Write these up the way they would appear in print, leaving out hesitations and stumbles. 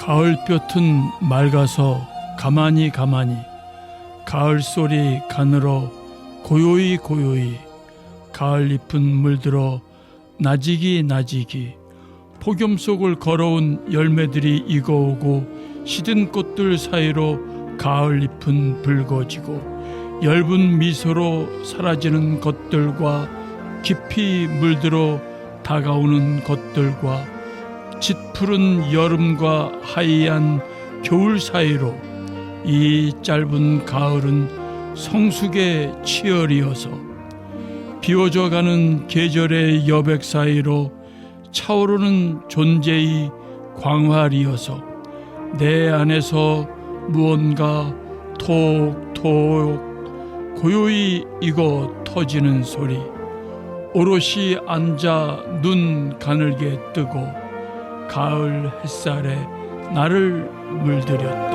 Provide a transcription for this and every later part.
가을볕은 맑아서 가만히 가을 소리 가늘어 고요히 가을 잎은 물들어 나지기 폭염 속을 걸어온 열매들이 익어오고 시든 꽃들 사이로 가을 잎은 붉어지고 엷은 미소로 사라지는 것들과 깊이 물들어 다가오는 것들과 짙푸른 여름과 하얀 겨울 사이로 이 짧은 가을은 성숙의 치열이어서 비워져가는 계절의 여백 사이로 차오르는 존재의 광활이어서 내 안에서 무언가 톡톡 고요히 익어 터지는 소리, 오롯이 앉아 눈 가늘게 뜨고 가을 햇살에 나를 물들였다.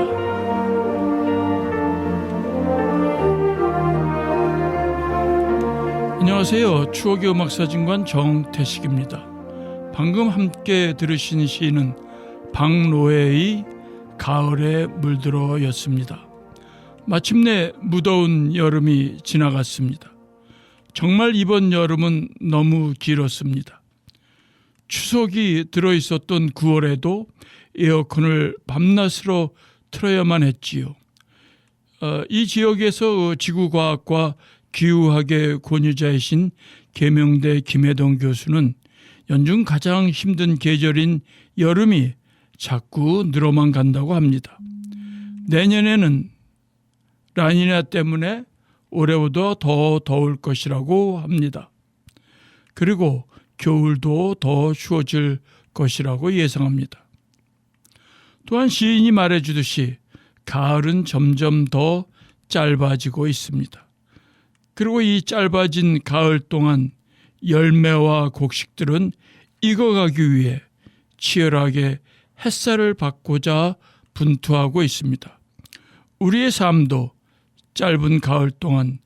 안녕하세요. 추억의 음악사진관 정태식입니다. 방금 함께 들으신 시는 박노해의 가을에 물들어 였습니다. 마침내 무더운 여름이 지나갔습니다. 정말 이번 여름은 너무 길었습니다. 추석이 들어있었던 9월에도 에어컨을 밤낮으로 틀어야만 했지요. 이 지역에서 지구과학과 기후학의 권위자이신 계명대 김혜동 교수는 연중 가장 힘든 계절인 여름이 자꾸 늘어만 간다고 합니다. 내년에는 라니냐 때문에 올해보다 더 더울 것이라고 합니다. 그리고 겨울도 더 추워질 것이라고 예상합니다. 또한 시인이 말해주듯이 가을은 점점 더 짧아지고 있습니다. 그리고 이 짧아진 가을 동안 열매와 곡식들은 익어가기 위해 치열하게 햇살을 받고자 분투하고 있습니다. 우리의 삶도 짧은 가을 동안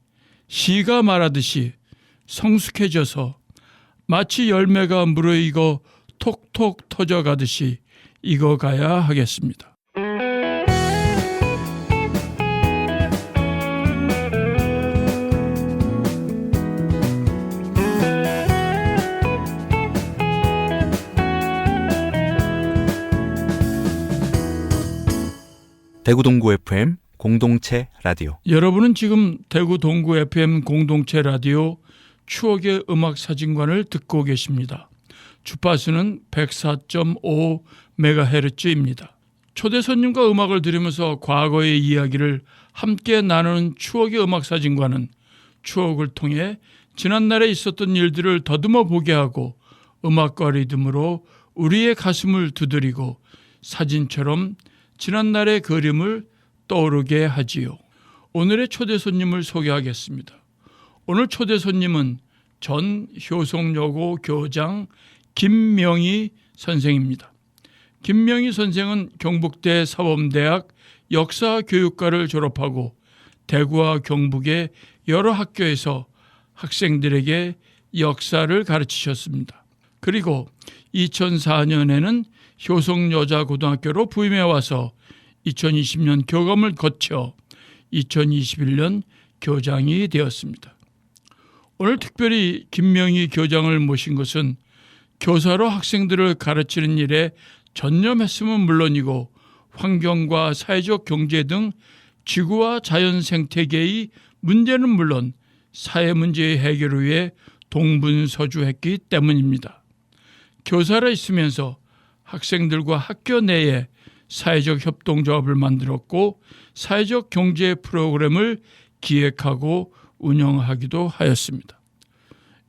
시가 말하듯이 성숙해져서 마치 열매가 무르익어 톡톡 터져가듯이 익어가야 하겠습니다. 대구 동구 FM 공동체 라디오. 여러분은 지금 대구 동구 FM 공동체 라디오 추억의 음악사진관을 듣고 계십니다. 주파수는 104.5MHz입니다. 초대 손님과 음악을 들으면서 과거의 이야기를 함께 나누는 추억의 음악사진관은 추억을 통해 지난날에 있었던 일들을 더듬어 보게 하고 음악과 리듬으로 우리의 가슴을 두드리고 사진처럼 지난날의 그림을 떠오르게 하지요. 오늘의 초대 손님을 소개하겠습니다. 오늘 초대 손님은 전 효성여고 교장 김명희 선생입니다. 김명희 선생은 경북대 사범대학 역사교육과를 졸업하고 대구와 경북의 여러 학교에서 학생들에게 역사를 가르치셨습니다. 그리고 2004년에는 효성여자고등학교로 부임해 와서 2020년 교감을 거쳐 2021년 교장이 되었습니다. 오늘 특별히 김명희 교장을 모신 것은 교사로 학생들을 가르치는 일에 전념했음은 물론이고 환경과 사회적 경제 등 지구와 자연 생태계의 문제는 물론 사회 문제의 해결을 위해 동분서주했기 때문입니다. 교사라 있으면서 학생들과 학교 내에 사회적 협동조합을 만들었고 사회적 경제 프로그램을 기획하고 운영하기도 하였습니다.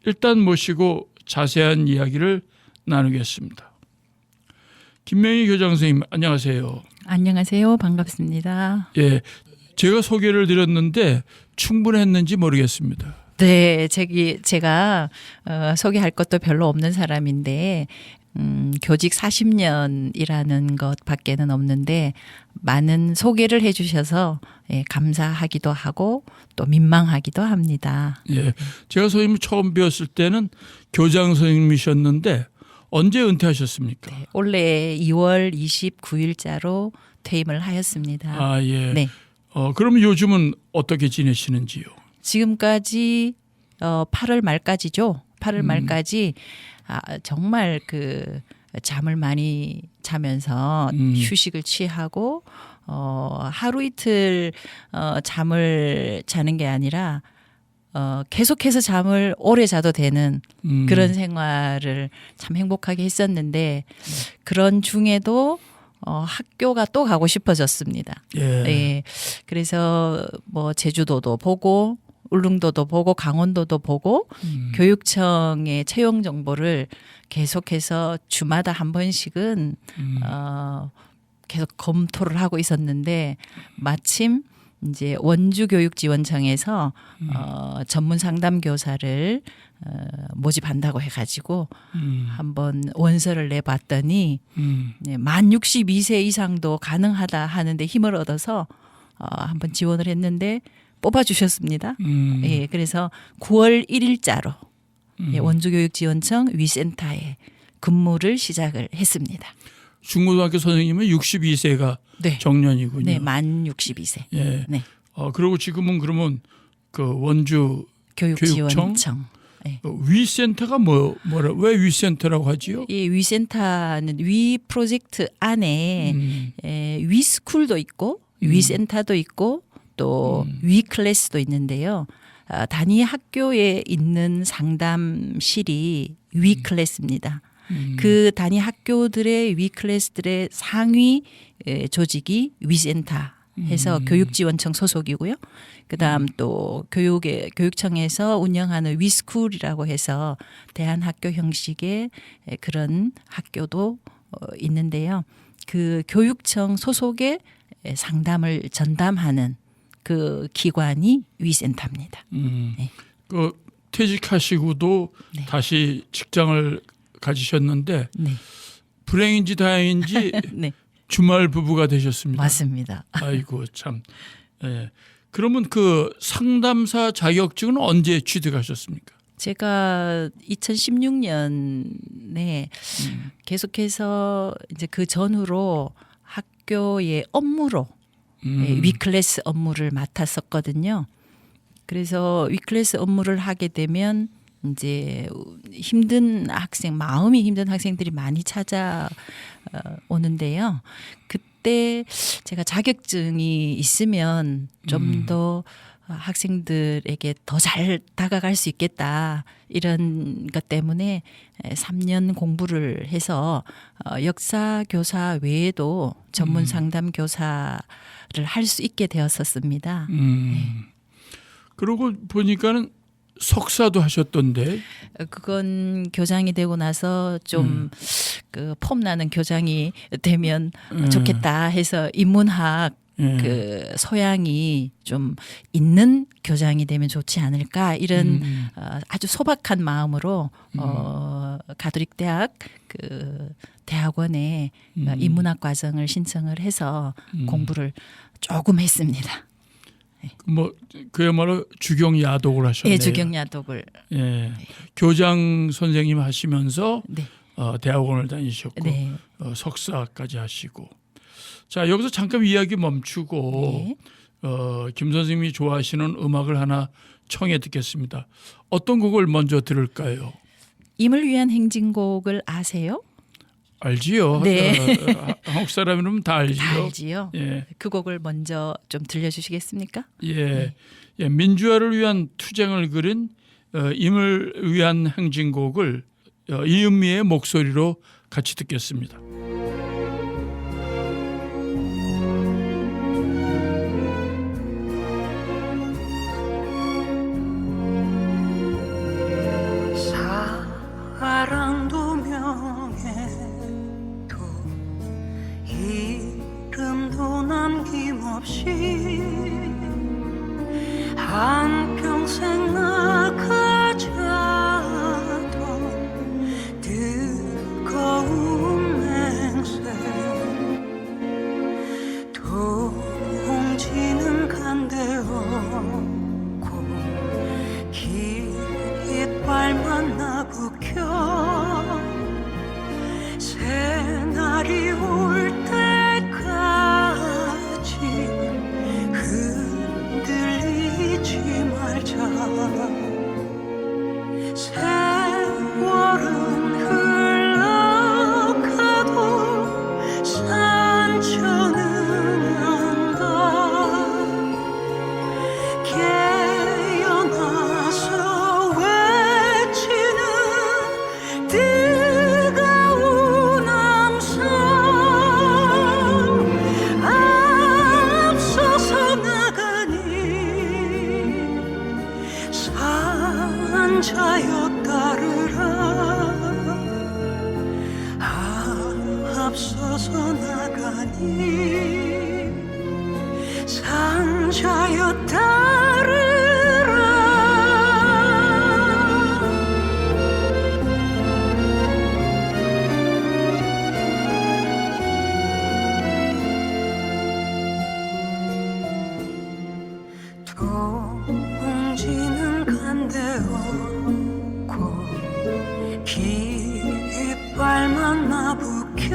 일단 모시고 자세한 이야기를 나누겠습니다. 김명희 교장 선생님 안녕하세요. 안녕하세요. 반갑습니다. 예, 제가 소개를 드렸는데 충분했는지 모르겠습니다. 네, 제가 소개할 것도 별로 없는 사람인데 교직 40년이라는 것밖에는 없는데 많은 소개를 해 주셔서 감사하기도 하고 또 민망하기도 합니다. 예, 제가 선생님을 처음 뵈었을 때는 교장 선생님이셨는데 언제 은퇴하셨습니까? 올해 2월 29일자로 퇴임을 하였습니다. 아, 예. 네. 그럼 요즘은 어떻게 지내시는지요? 지금까지 8월 말까지죠. 8월 말까지 정말 그 잠을 많이 자면서 휴식을 취하고 하루 이틀 잠을 자는 게 아니라 계속해서 잠을 오래 자도 되는 그런 생활을 참 행복하게 했었는데 그런 중에도 학교가 또 가고 싶어졌습니다. 예. 예. 그래서 뭐 제주도도 보고 울릉도도 보고 강원도도 보고 교육청의 채용 정보를 계속해서 주마다 한 번씩은 계속 검토를 하고 있었는데 마침 이제 원주교육지원청에서 전문 상담 교사를 모집한다고 해가지고 한번 원서를 내봤더니 만 62세 이상도 가능하다 하는데 힘을 얻어서 한번 지원을 했는데 뽑아주셨습니다. 예, 그래서 9월 1일자로 원주교육지원청 위센터에 근무를 시작을 했습니다. 중고등학교 선생님은 62세가 네. 정년이군요. 네, 만 62세. 예. 네. 그리고 지금은 그러면 그 원주 교육지원청. 네. 위센터가 왜 위센터라고 하지요? 이 위센터는 위 프로젝트 안에 위스쿨도 있고 위센터도 있고 또 위클래스도 있는데요. 단위 학교에 있는 상담실이 위클래스입니다. 그 단위 학교들의 위클래스들의 상위 조직이 위센터 해서 교육지원청 소속이고요. 그다음 또 교육청에서 운영하는 위스쿨이라고 해서 대한학교 형식의 그런 학교도 있는데요. 그 교육청 소속의 상담을 전담하는 그 기관이 위센터입니다. 네. 그 퇴직하시고도 네. 다시 직장을 가지셨는데 네. 불행인지 다행인지 네. 주말 부부가 되셨습니다. 맞습니다. 아이고 참. 예. 그러면 그 상담사 자격증은 언제 취득하셨습니까? 제가 2016년에 계속해서 이제 그 전후로 학교의 업무로 위클래스 업무를 맡았었거든요. 그래서 위클래스 업무를 하게 되면 이제 힘든 학생, 마음이 힘든 학생들이 많이 찾아오는데요. 그때 제가 자격증이 있으면 좀 더 학생들에게 더 잘 다가갈 수 있겠다. 이런 것 때문에 3년 공부를 해서 역사 교사 외에도 전문 상담 교사를 할 수 있게 되었었습니다. 그러고 보니까는 석사도 하셨던데. 그건 교장이 되고 나서 좀 그 폼나는 교장이 되면 좋겠다 해서 인문학 그 소양이 좀 있는 교장이 되면 좋지 않을까 이런 아주 소박한 마음으로 가톨릭 대학 그 대학원에 인문학 과정을 신청을 해서 공부를 조금 했습니다. 뭐 그야말로 주경 야독을 하셨네요. 예, 주경야독을. 예, 교장 선생님 하시면서 네. 대학원을 다니셨고 네. 석사까지 하시고. 자, 여기서 잠깐 이야기 멈추고 김 선생님이 좋아하시는 음악을 하나 청해 듣겠습니다. 어떤 곡을 먼저 들을까요? 임을 위한 행진곡을 아세요? 알지요. 네. 한국 사람이라면 다 알지요. 다 알지요. 예. 그 곡을 먼저 좀 들려주시겠습니까? 예. 예, 민주화를 위한 투쟁을 그린 임을 위한 행진곡을 이은미의 목소리로 같이 듣겠습니다. 사랑도 명예도 이름도 남김없이 한평생 나가자던 뜨거운 맹세 동지는 간대었고 깃발만 나부켜 상자여 따르라 앞서서 나가니 상자여 따르라 동지는 간대었고 깃발만 나부켜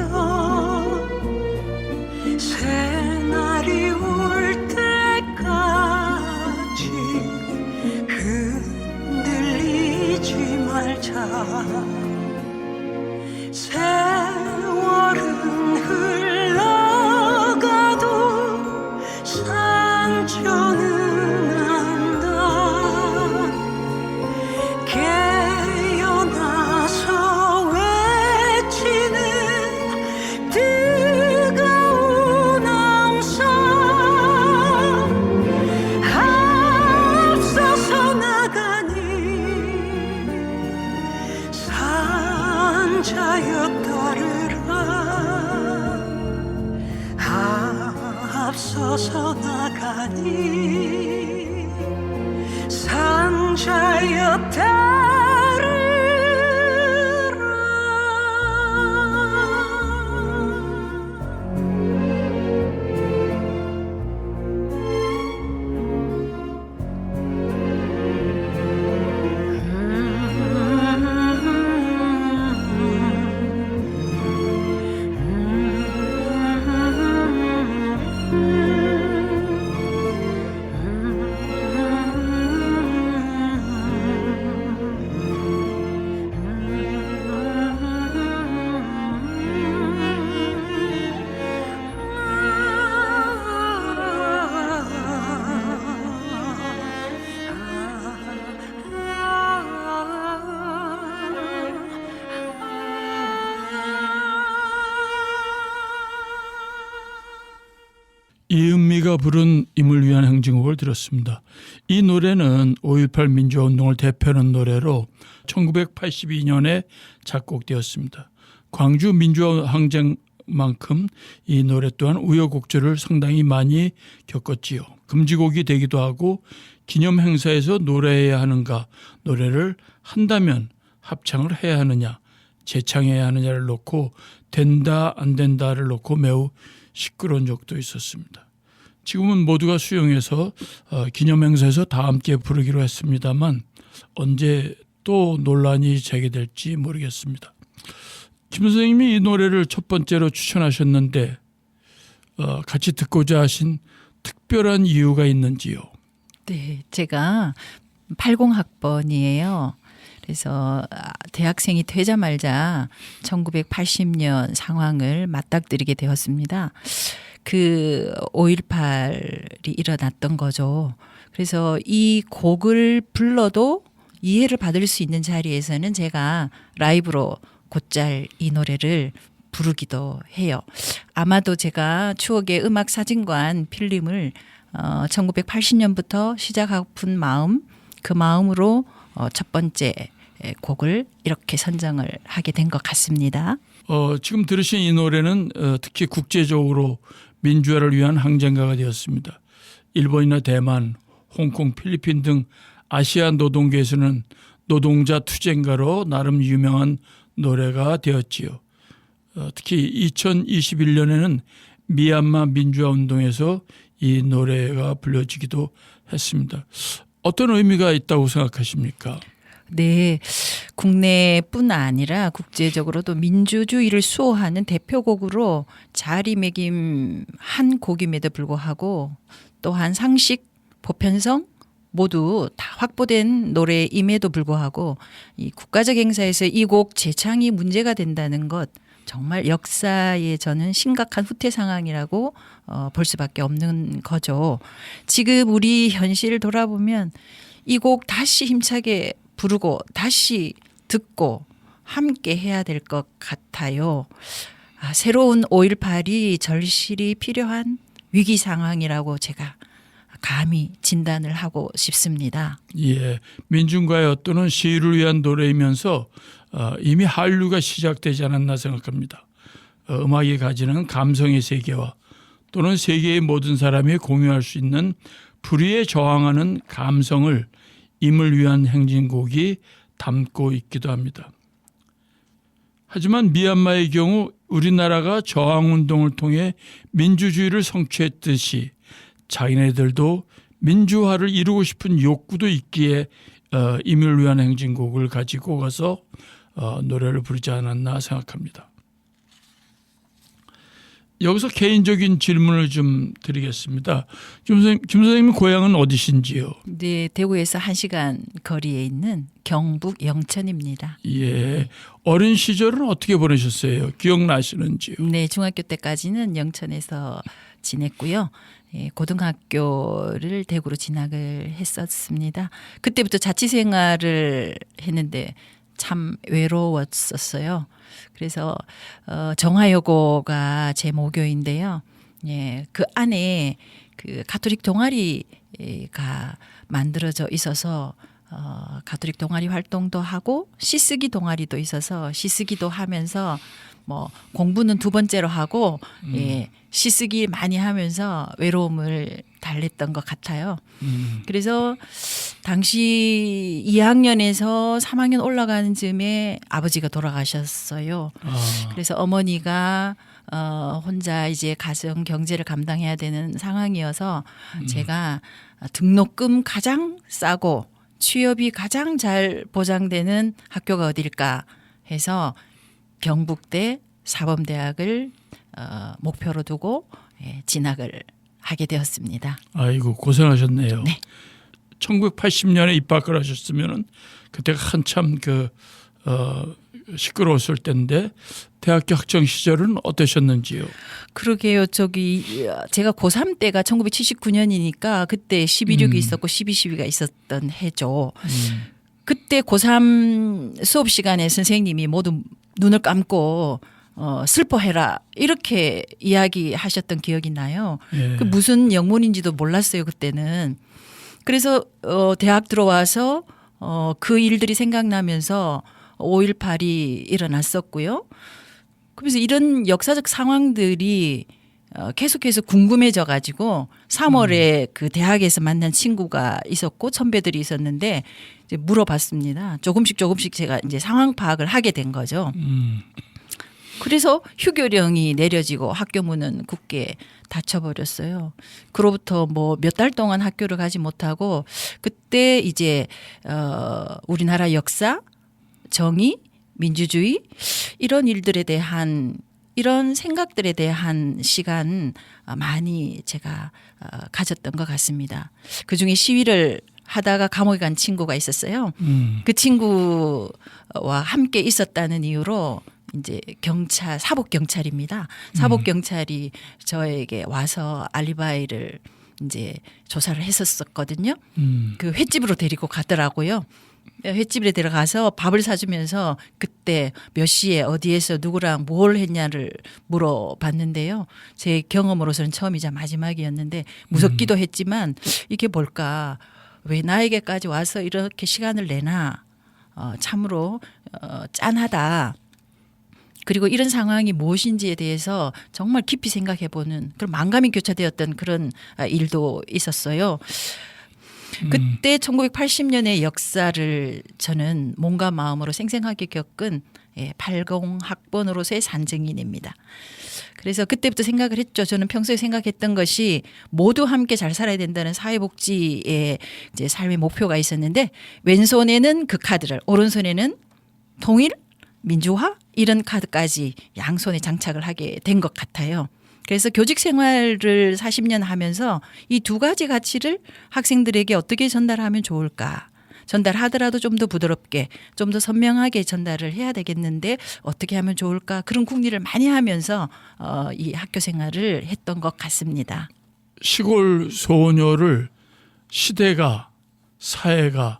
새날이 올 때까지 흔들리지 말자 세월은 흘러가도 상처는 안다 깨어나서 외치는 뜨거운 암살 앞서서 나가니 산자여 따르라 앞서서 나가니 상자여 이은미가 부른 임을 위한 행진곡을 들었습니다. 이 노래는 5.18 민주화운동을 대표하는 노래로 1982년에 작곡되었습니다. 광주 민주화 항쟁만큼 이 노래 또한 우여곡절을 상당히 많이 겪었지요. 금지곡이 되기도 하고 기념 행사에서 노래해야 하는가, 노래를 한다면 합창을 해야 하느냐, 재창해야 하느냐를 놓고 된다 안 된다를 놓고 매우 시끄러운 적도 있었습니다. 지금은 모두가 수용해서 기념행사에서 다 함께 부르기로 했습니다만 언제 또 논란이 제기될지 모르겠습니다. 김 선생님이 이 노래를 첫 번째로 추천하셨는데 같이 듣고자 하신 특별한 이유가 있는지요? 네, 제가 80학번이에요. 그래서 대학생이 되자마자 1980년 상황을 맞닥뜨리게 되었습니다. 그 5.18이 일어났던 거죠. 그래서 이 곡을 불러도 이해를 받을 수 있는 자리에서는 제가 라이브로 곧잘 이 노래를 부르기도 해요. 아마도 제가 추억의 음악 사진관 필름을 1980년부터 시작하고픈 마음, 그 마음으로 첫 번째 곡을 이렇게 선정을 하게 된 것 같습니다. 지금 들으신 이 노래는 특히 국제적으로 민주화를 위한 항쟁가가 되었습니다. 일본이나 대만, 홍콩, 필리핀 등 아시아 노동계에서는 노동자 투쟁가로 나름 유명한 노래가 되었지요. 특히 2021년에는 미얀마 민주화 운동에서 이 노래가 불려지기도 했습니다. 어떤 의미가 있다고 생각하십니까? 네, 국내뿐 아니라 국제적으로도 민주주의를 수호하는 대표곡으로 자리매김한 곡임에도 불구하고 또한 상식, 보편성 모두 다 확보된 노래임에도 불구하고 이 국가적 행사에서 이 곡 재창이 문제가 된다는 것 정말 역사에 저는 심각한 후퇴 상황이라고 볼 수밖에 없는 거죠. 지금 우리 현실을 돌아보면 이 곡 다시 힘차게 부르고 다시 듣고 함께 해야 될 것 같아요. 새로운 5.18이 절실히 필요한 위기 상황이라고 제가 감히 진단을 하고 싶습니다. 예, 민중가요 또는 시위를 위한 노래이면서 이미 한류가 시작되지 않았나 생각합니다. 음악이 가지는 감성의 세계와 또는 세계의 모든 사람이 공유할 수 있는 불의에 저항하는 감성을 임을 위한 행진곡이 담고 있기도 합니다. 하지만 미얀마의 경우 우리나라가 저항운동을 통해 민주주의를 성취했듯이 자기네들도 민주화를 이루고 싶은 욕구도 있기에 임을 위한 행진곡을 가지고 가서 노래를 부르지 않았나 생각합니다. 여기서 개인적인 질문을 좀 드리겠습니다. 김 선생님 고향은 어디신지요? 네, 대구에서 1시간 거리에 있는 경북 영천입니다. 예, 어린 시절은 어떻게 보내셨어요? 기억나시는지요? 네, 중학교 때까지는 영천에서 지냈고요. 예, 고등학교를 대구로 진학을 했었습니다. 그때부터 자취생활을 했는데 참 외로웠었어요. 그래서 정화여고가 제 모교인데요. 예, 그 안에 그 가톨릭 동아리가 만들어져 있어서 가톨릭 동아리 활동도 하고 시쓰기 동아리도 있어서 시쓰기도 하면서 뭐 공부는 두 번째로 하고 예, 시쓰기 많이 하면서 외로움을 달랬던 것 같아요. 그래서 당시 2학년에서 3학년 올라가는 즈음에 아버지가 돌아가셨어요. 그래서 어머니가 혼자 이제 가정 경제를 감당해야 되는 상황이어서 제가 등록금 가장 싸고 취업이 가장 잘 보장되는 학교가 어딜까 해서 경북대 사범대학을 목표로 두고 진학을 하게 되었습니다. 아이고 고생하셨네요. 네. 1980년에 입학을 하셨으면은 그때가 한참 시끄러웠을 때인데 대학교 학창 시절은 어떠셨는지요? 그러게요. 제가 고3 때가 1979년이니까 그때 12.6이 있었고 12.12가 있었던 해죠. 그때 고3 수업 시간에 선생님이 모두 눈을 감고 슬퍼해라 이렇게 이야기하셨던 기억이 나요. 예. 그 무슨 영문인지도 몰랐어요 그때는. 그래서 대학 들어와서 그 일들이 생각나면서 5.18이 일어났었고요. 그래서 이런 역사적 상황들이 계속해서 궁금해져 가지고 3월에 그 대학에서 만난 친구가 있었고 선배들이 있었는데 이제 물어봤습니다. 조금씩 제가 이제 상황 파악을 하게 된 거죠. 그래서 휴교령이 내려지고 학교 문은 굳게 닫혀버렸어요. 그로부터 뭐 몇 달 동안 학교를 가지 못하고 그때 이제 우리나라 역사, 정의, 민주주의 이런 일들에 대한 이런 생각들에 대한 시간 많이 제가 가졌던 것 같습니다. 그중에 시위를 하다가 감옥에 간 친구가 있었어요. 그 친구와 함께 있었다는 이유로 이제 사복 경찰입니다. 사복 경찰이 저에게 와서 알리바이를 이제 조사를 했었거든요. 그 횟집으로 데리고 가더라고요. 횟집에 들어가서 밥을 사주면서 그때 몇 시에 어디에서 누구랑 뭘 했냐를 물어봤는데요. 제 경험으로서는 처음이자 마지막이었는데 무섭기도 했지만 이게 뭘까? 왜 나에게까지 와서 이렇게 시간을 내나? 참으로 짠하다. 그리고 이런 상황이 무엇인지에 대해서 정말 깊이 생각해보는 그런 만감이 교차되었던 그런 일도 있었어요. 그때 1980년의 역사를 저는 몸과 마음으로 생생하게 겪은 80학번으로서의 산증인입니다. 그래서 그때부터 생각을 했죠. 저는 평소에 생각했던 것이 모두 함께 잘 살아야 된다는 사회복지의 이제 삶의 목표가 있었는데 왼손에는 그 카드를 오른손에는 통일, 민주화 이런 카드까지 양손에 장착을 하게 된 것 같아요. 그래서 교직 생활을 40년 하면서 이 두 가지 가치를 학생들에게 어떻게 전달하면 좋을까? 전달하더라도 좀 더 부드럽게, 좀 더 선명하게 전달을 해야 되겠는데 어떻게 하면 좋을까? 그런 궁리를 많이 하면서 이 학교 생활을 했던 것 같습니다. 시골 소녀를 시대가 사회가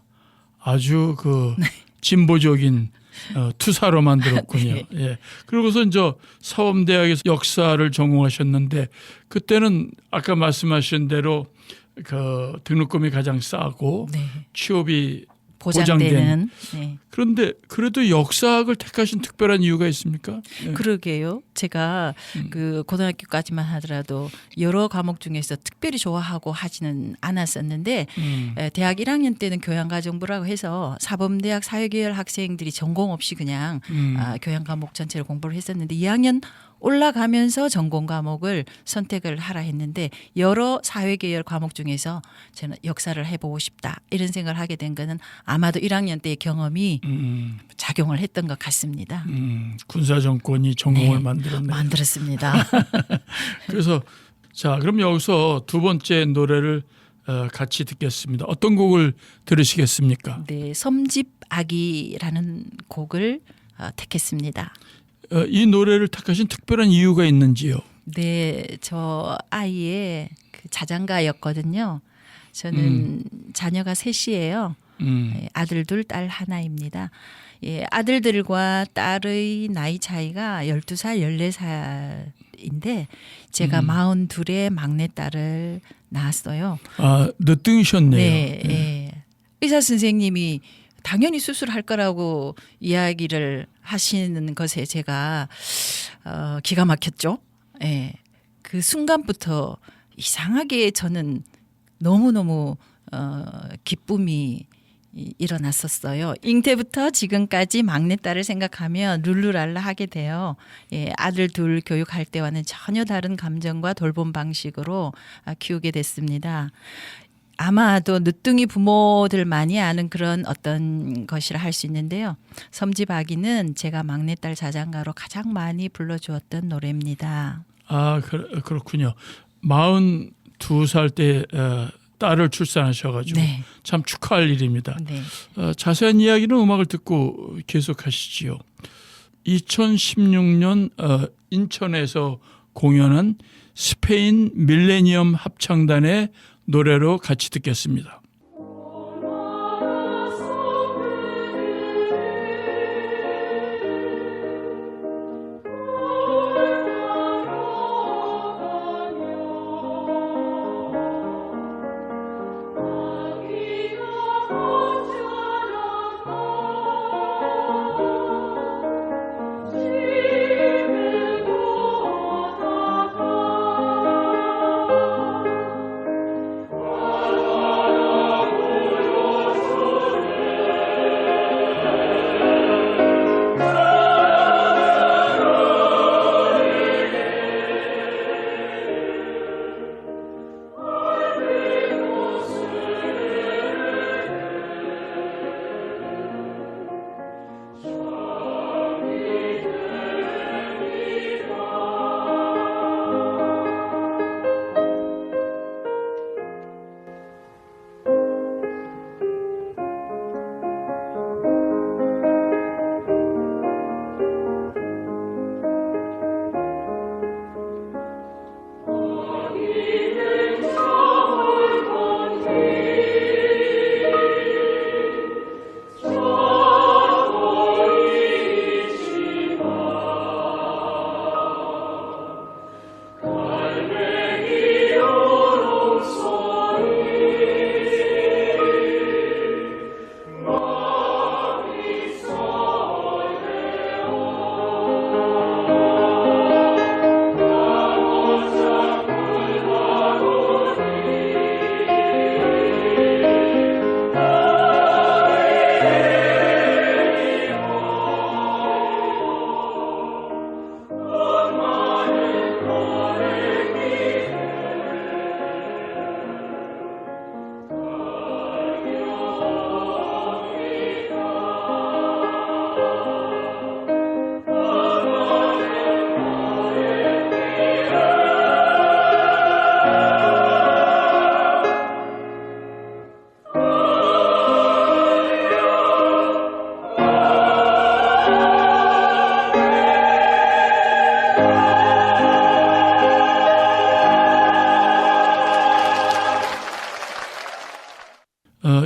아주 진보적인 투사로 만들었군요. 네. 예. 그러고서 이제 사범대학에서 역사를 전공하셨는데 그때는 아까 말씀하신 대로 그 등록금이 가장 싸고 네. 취업이 보장되는. 네. 그런데 그래도 역사학을 택하신 특별한 이유가 있습니까? 네. 그러게요. 제가 그 고등학교까지만 하더라도 여러 과목 중에서 특별히 좋아하고 하지는 않았었는데 대학 1학년 때는 교양과정부라고 해서 사범대학 사회계열 학생들이 전공 없이 그냥 교양 과목 전체를 공부를 했었는데 2학년 올라가면서 전공 과목을 선택을 하라 했는데 여러 사회계열 과목 중에서 저는 역사를 해보고 싶다 이런 생각을 하게 된 거는 아마도 1학년 때의 경험이 작용을 했던 것 같습니다. 군사 정권이 전공을 네, 만들었네요. 만들었습니다. 그래서 자 그럼 여기서 두 번째 노래를 같이 듣겠습니다. 어떤 곡을 들으시겠습니까? 네, 섬집 아기라는 곡을 택했습니다. 이 노래를 택하신 특별한 이유가 있는지요? 네, 저 아이의 그 자장가였거든요. 저는 자녀가 셋이에요. 아들 둘, 딸 하나입니다. 예, 아들들과 딸의 나이 차이가 12살, 14살인데 제가 42의 막내딸을 낳았어요. 아, 늦둥이셨네요. 네, 예. 의사 선생님이 당연히 수술할 거라고 이야기를 하시는 것에 제가 기가 막혔죠. 예. 그 순간부터 이상하게 저는 너무너무 기쁨이 일어났었어요. 잉태부터 지금까지 막내딸을 생각하면 룰루랄라 하게 돼요. 예, 아들 둘 교육할 때와는 전혀 다른 감정과 돌봄 방식으로 키우게 됐습니다. 아마도 늦둥이 부모들만이 아는 그런 어떤 것이라 할 수 있는데요. 섬집 아기는 제가 막내딸 자장가로 가장 많이 불러주었던 노래입니다. 아 그렇군요. 42살 때 딸을 출산하셔가지고 네. 참 축하할 일입니다. 네. 자세한 이야기는 음악을 듣고 계속하시지요. 2016년 인천에서 공연한 스페인 밀레니엄 합창단의 노래로 같이 듣겠습니다.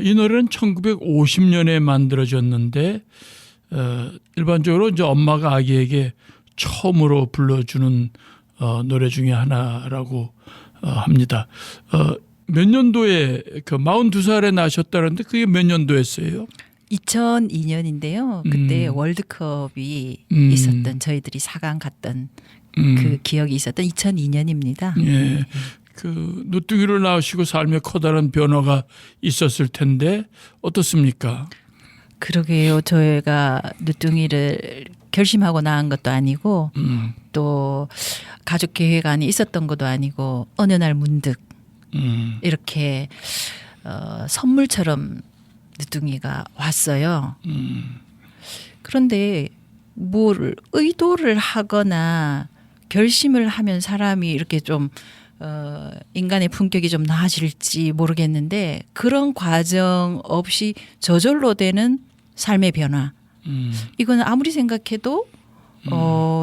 이 노래는 1950년에 만들어졌는데 일반적으로 이제 엄마가 아기에게 처음으로 불러주는 노래 중에 하나라고 합니다. 몇 년도에 그 42살에 나셨다는데 그게 몇 년도였어요? 2002년인데요. 그때 월드컵이 있었던 저희들이 4강 갔던 그 기억이 있었던 2002년입니다. 예. 그 누뚱이로 나오시고 삶에 커다란 변화가 있었을 텐데 어떻습니까? 그러게요. 저희가 늦둥이를 결심하고 낳은 것도 아니고 또 가족 계획안이 있었던 것도 아니고 어느 날 문득 이렇게 선물처럼 늦둥이가 왔어요. 그런데 뭘 의도를 하거나 결심을 하면 사람이 이렇게 좀 인간의 품격이 좀 나아질지 모르겠는데 그런 과정 없이 저절로 되는 삶의 변화. 이건 아무리 생각해도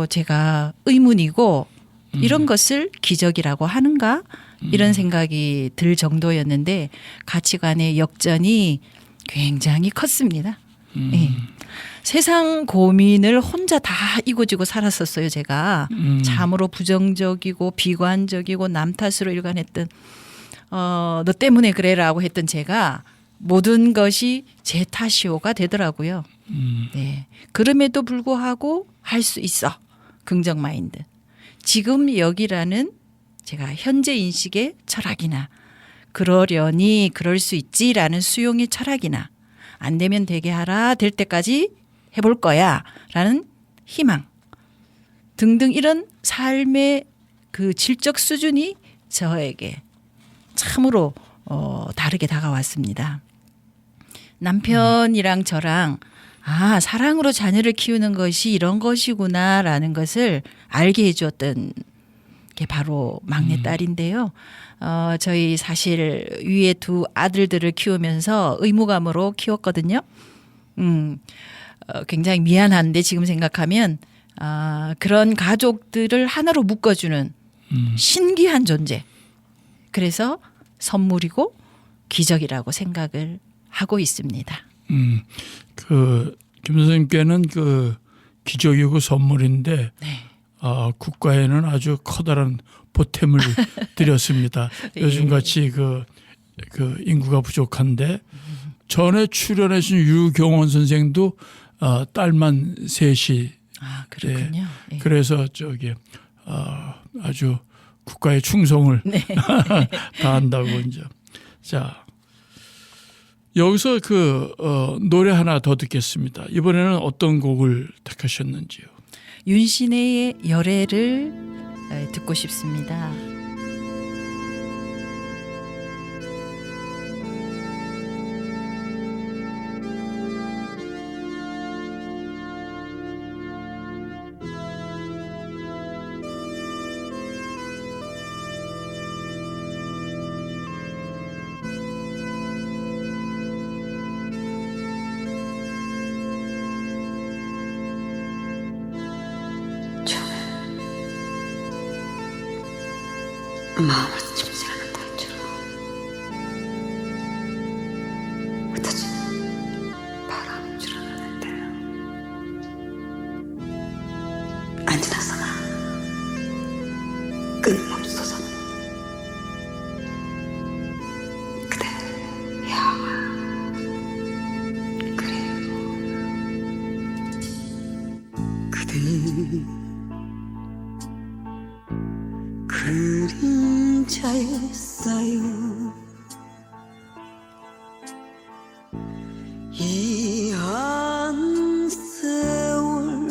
제가 의문이고 이런 것을 기적이라고 하는가 이런 생각이 들 정도였는데 가치관의 역전이 굉장히 컸습니다. 예. 세상 고민을 혼자 다 이고지고 살았었어요. 제가 참으로 부정적이고 비관적이고 남 탓으로 일관했던 너 때문에 그래라고 했던 제가 모든 것이 제 탓이오가 되더라고요. 네. 그럼에도 불구하고 할 수 있어. 긍정 마인드. 지금 여기라는 제가 현재 인식의 철학이나 그러려니 그럴 수 있지라는 수용의 철학이나 안 되면 되게 하라 될 때까지 해볼 거야 라는 희망 등등 이런 삶의 그 질적 수준이 저에게 참으로 다르게 다가왔습니다. 남편이랑 저랑 사랑으로 자녀를 키우는 것이 이런 것이구나라는 것을 알게 해주었던 게 바로 막내딸인데요. 저희 사실 위에 두 아들들을 키우면서 의무감으로 키웠거든요. 굉장히 미안한데 지금 생각하면 그런 가족들을 하나로 묶어주는 신기한 존재. 그래서 선물이고 기적이라고 생각을 하고 있습니다. 김 선생님께는 그 기적이고 선물인데 네. 국가에는 아주 커다란 보탬을 드렸습니다. 예. 요즘같이 그 인구가 부족한데 전에 출연하신 유경원 선생도 딸만 셋이 그렇군요. 예. 그래서 아주 국가의 충성을 네. 다한다고 이제 자 여기서 노래 하나 더 듣겠습니다. 이번에는 어떤 곡을 택하셨는지요? 윤신혜의 열애를 듣고 싶습니다. 마음을 침실하는 달처럼 흩어진 바람인 줄 알았는데 안 지나서나 끊임없어서 그대 향한 그리워 그대 그림자였어요. 이 한 세월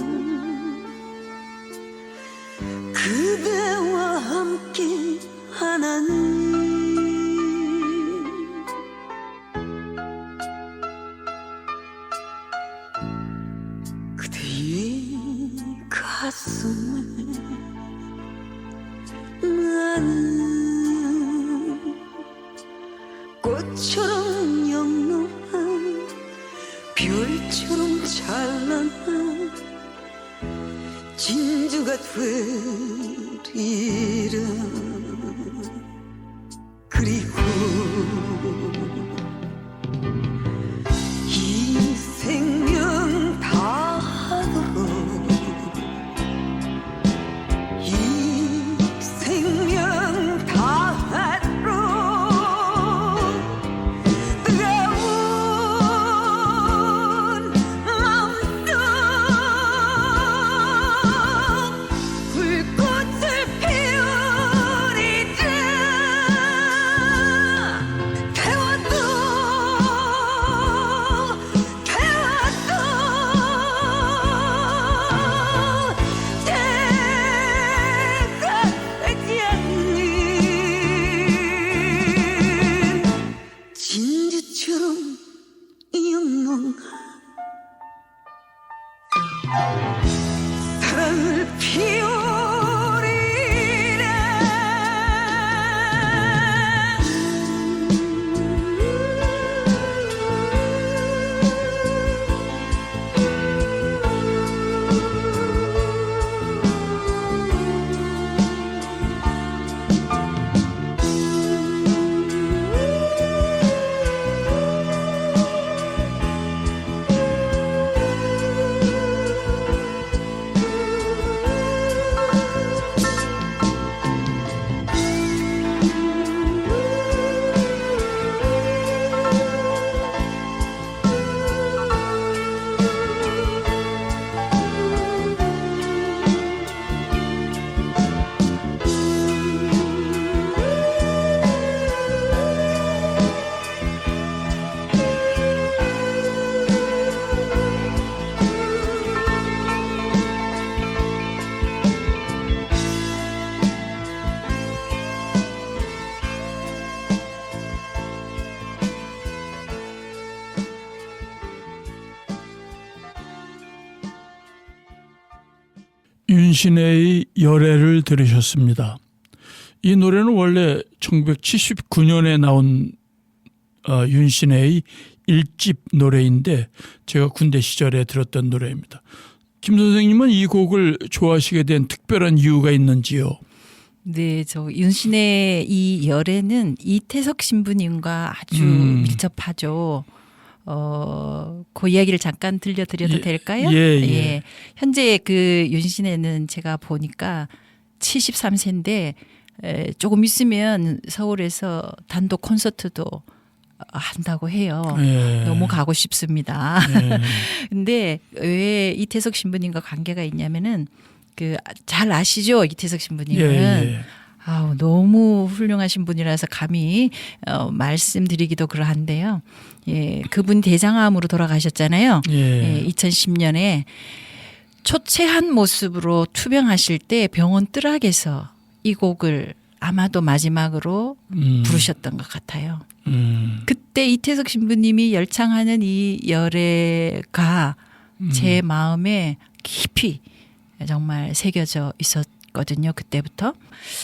그대와 함께 하나님 그대의 가슴에 나는 꽃처럼 영롱한 별처럼 찬란한 진주가 되리라 그리고 이 생명 다하고 이 생명 다하로 사랑을 윤신혜의 열애를 들으셨습니다. 이 노래는 원래 1979년에 나온 윤신혜의 1집 노래인데 제가 군대 시절에 들었던 노래입니다. 김 선생님은 이 곡을 좋아하시게 된 특별한 이유가 있는지요? 네, 저 윤신의 이 열애는 이태석 신부님과 아주 밀접하죠. 그 이야기를 잠깐 들려드려도 될까요? 예. 현재 그 윤신혜는 제가 보니까 73세인데 조금 있으면 서울에서 단독 콘서트도 한다고 해요. 예. 너무 가고 싶습니다. 예. 근데 왜 이태석 신부님과 관계가 있냐면은 그 잘 아시죠? 이태석 신부님은. 예. 아우, 너무 훌륭하신 분이라서 감히 말씀드리기도 그러한데요. 예, 그분 대장암으로 돌아가셨잖아요. 예. 2010년에 초췌한 모습으로 투병하실 때 병원 뜰락에서 이 곡을 아마도 마지막으로 부르셨던 것 같아요. 그때 이태석 신부님이 열창하는 이 열애가 제 마음에 깊이 정말 새겨져 있었거든요. 그때부터.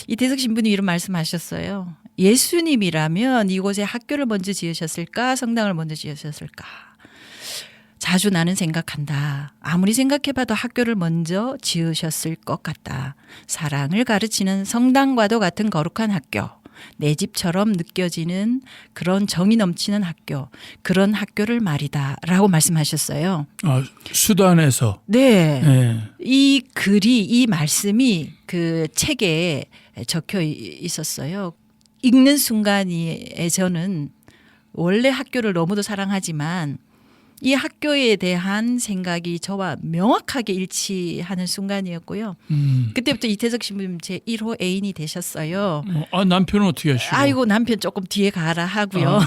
이태석 신부님 이런 말씀하셨어요. 예수님이라면 이곳에 학교를 먼저 지으셨을까? 성당을 먼저 지으셨을까? 자주 나는 생각한다. 아무리 생각해봐도 학교를 먼저 지으셨을 것 같다. 사랑을 가르치는 성당과도 같은 거룩한 학교. 내 집처럼 느껴지는 그런 정이 넘치는 학교. 그런 학교를 말이다. 라고 말씀하셨어요. 수단에서. 네. 예. 이 글이, 이 말씀이 그 책에 적혀 있었어요. 읽는 순간에 저는 원래 학교를 너무도 사랑하지만 이 학교에 대한 생각이 저와 명확하게 일치하는 순간이었고요. 그때부터 이태석 신부님 제 1호 애인이 되셨어요. 남편은 어떻게 하시고? 아이고, 남편 조금 뒤에 가라 하고요.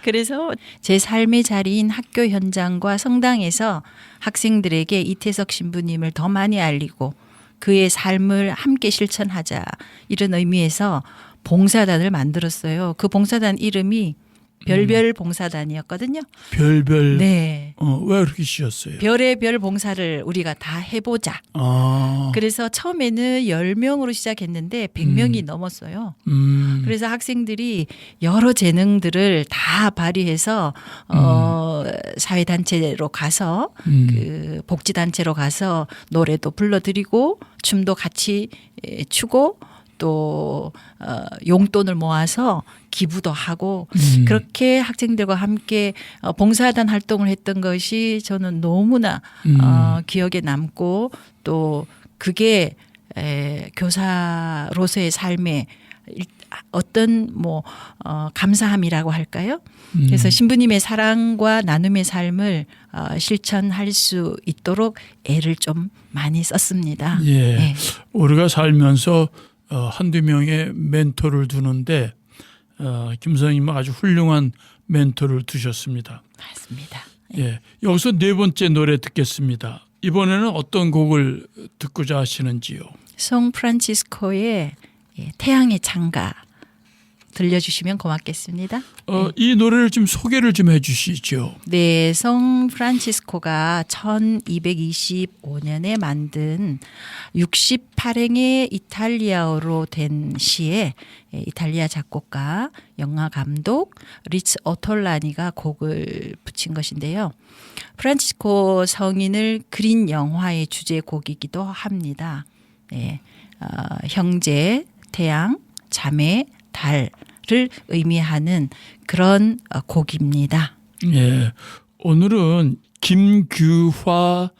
그래서 제 삶의 자리인 학교 현장과 성당에서 학생들에게 이태석 신부님을 더 많이 알리고 그의 삶을 함께 실천하자, 이런 의미에서 봉사단을 만들었어요. 그 봉사단 이름이 별별 봉사단이었거든요. 별별. 네. 왜 그렇게 지었어요? 별의 별 봉사를 우리가 다 해보자. 그래서 처음에는 10명으로 시작했는데 100명이 넘었어요. 그래서 학생들이 여러 재능들을 다 발휘해서 사회단체로 가서 그 복지단체로 가서 노래도 불러드리고 춤도 같이 추고 또 용돈을 모아서 기부도 하고 그렇게 학생들과 함께 봉사단 활동을 했던 것이 저는 너무나 기억에 남고 또 그게 교사로서의 삶에 어떤 감사함이라고 할까요? 그래서 신부님의 사랑과 나눔의 삶을 실천할 수 있도록 애를 좀 많이 썼습니다. 예. 네. 우리가 살면서 한두 명의 멘토를 두는데 김 선생님은 아주 훌륭한 멘토를 두셨습니다. 맞습니다. 예. 여기서 네 번째 노래 듣겠습니다. 이번에는 어떤 곡을 듣고자 하시는지요? 송 프란치스코의 태양의 창가 들려주시면 고맙겠습니다. 이 노래를 좀 소개를 좀 해주시죠. 네, 성 프란치스코가 1225년에 만든 68행의 이탈리아어로 된 시에 이탈리아 작곡가, 영화 감독 리츠 오톨라니가 곡을 붙인 것인데요. 프란치스코 성인을 그린 영화의 주제곡이기도 합니다. 네, 형제, 태양, 자매, 달을 의미하는 그런 곡입니다. 예, 오늘은 김규화,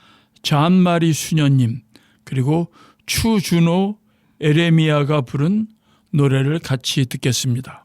잔마리 수녀님 그리고 추준호, 에레미야가 부른 노래를 같이 듣겠습니다.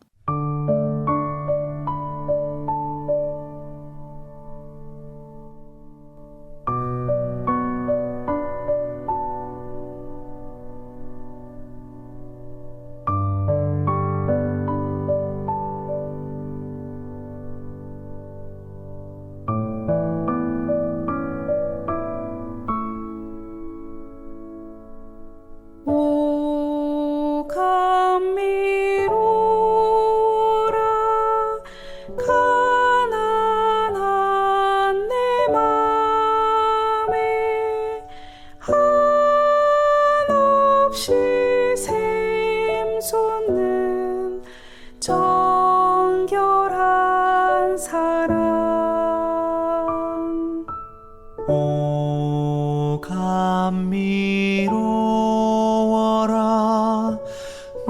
오 감미로워라 가난한 내 맘에 한없이 샘솟는 정결한 사랑 오 감미로워라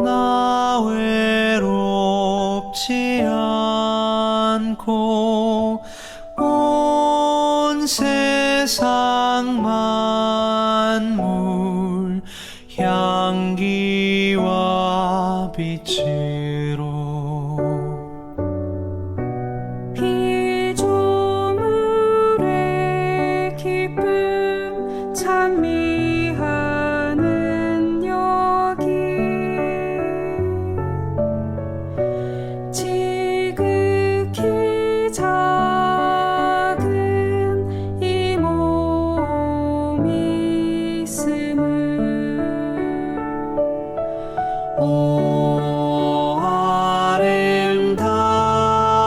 나 외롭지 않고 온 세상 만물 향기와 빛으로 피조물의 기쁨 찬미하는 여기 지극히 작은 이 몸이 있음을 오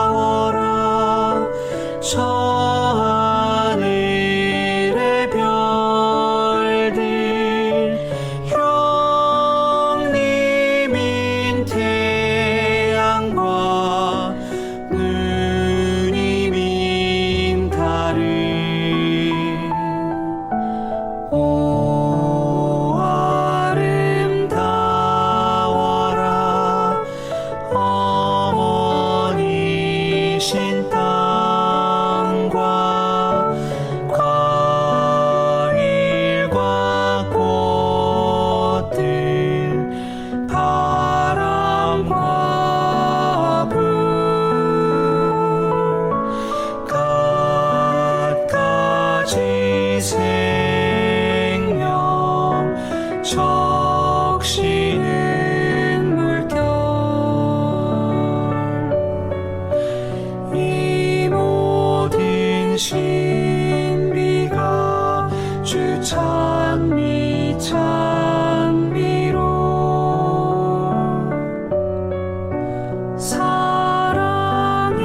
아름다워라 저 하늘의 별들 형님인 태양과 누님인 달을 오 아름다워라 어머니신 땅과 과일과 꽃들 바람과 불 갖가지 생명 적시는 물결 이 모든 신비가 주 찬미 찬미로 사랑의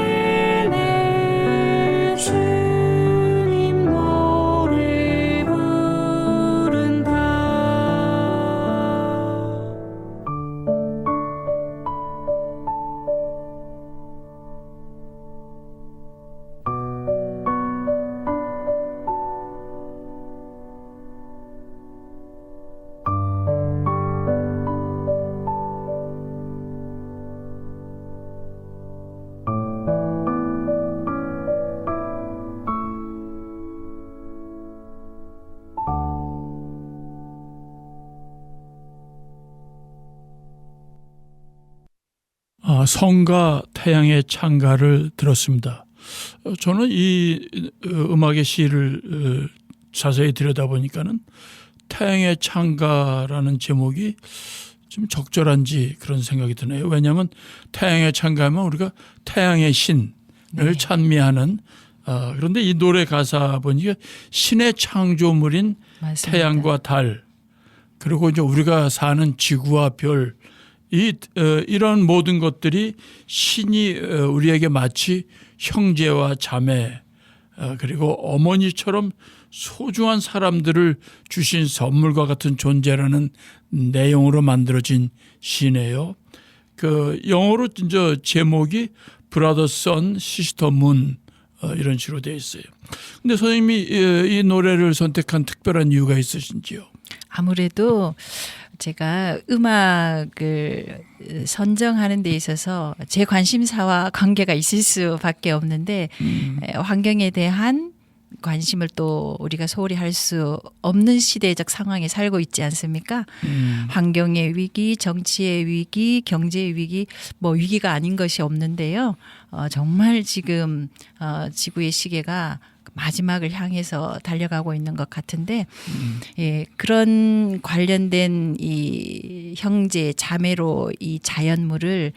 내 주님 노래 부른다 성가 태양의 창가를 들었습니다. 저는 이 음악의 시를 자세히 들여다보니까는 태양의 창가라는 제목이 좀 적절한지 그런 생각이 드네요. 왜냐하면 태양의 창가면 우리가 태양의 신을 찬미하는 그런데 이 노래 가사 보니까 신의 창조물인 맞습니다. 태양과 달 그리고 이제 우리가 사는 지구와 별 이런 모든 것들이 신이 우리에게 마치 형제와 자매 그리고 어머니처럼 소중한 사람들을 주신 선물과 같은 존재라는 내용으로 만들어진 시네요. 그 영어로 이제 제목이 브라더 선 시스터 문 이런 식으로 되어 있어요. 근데 선생님이 이 노래를 선택한 특별한 이유가 있으신지요? 아무래도 제가 음악을 선정하는 데 있어서 제 관심사와 관계가 있을 수밖에 없는데 환경에 대한 관심을 또 우리가 소홀히 할 수 없는 시대적 상황에 살고 있지 않습니까? 환경의 위기, 정치의 위기, 경제의 위기, 뭐 위기가 아닌 것이 없는데요. 정말 지금 지구의 시계가 마지막을 향해서 달려가고 있는 것 같은데 예, 그런 관련된 이 형제 자매로 이 자연물을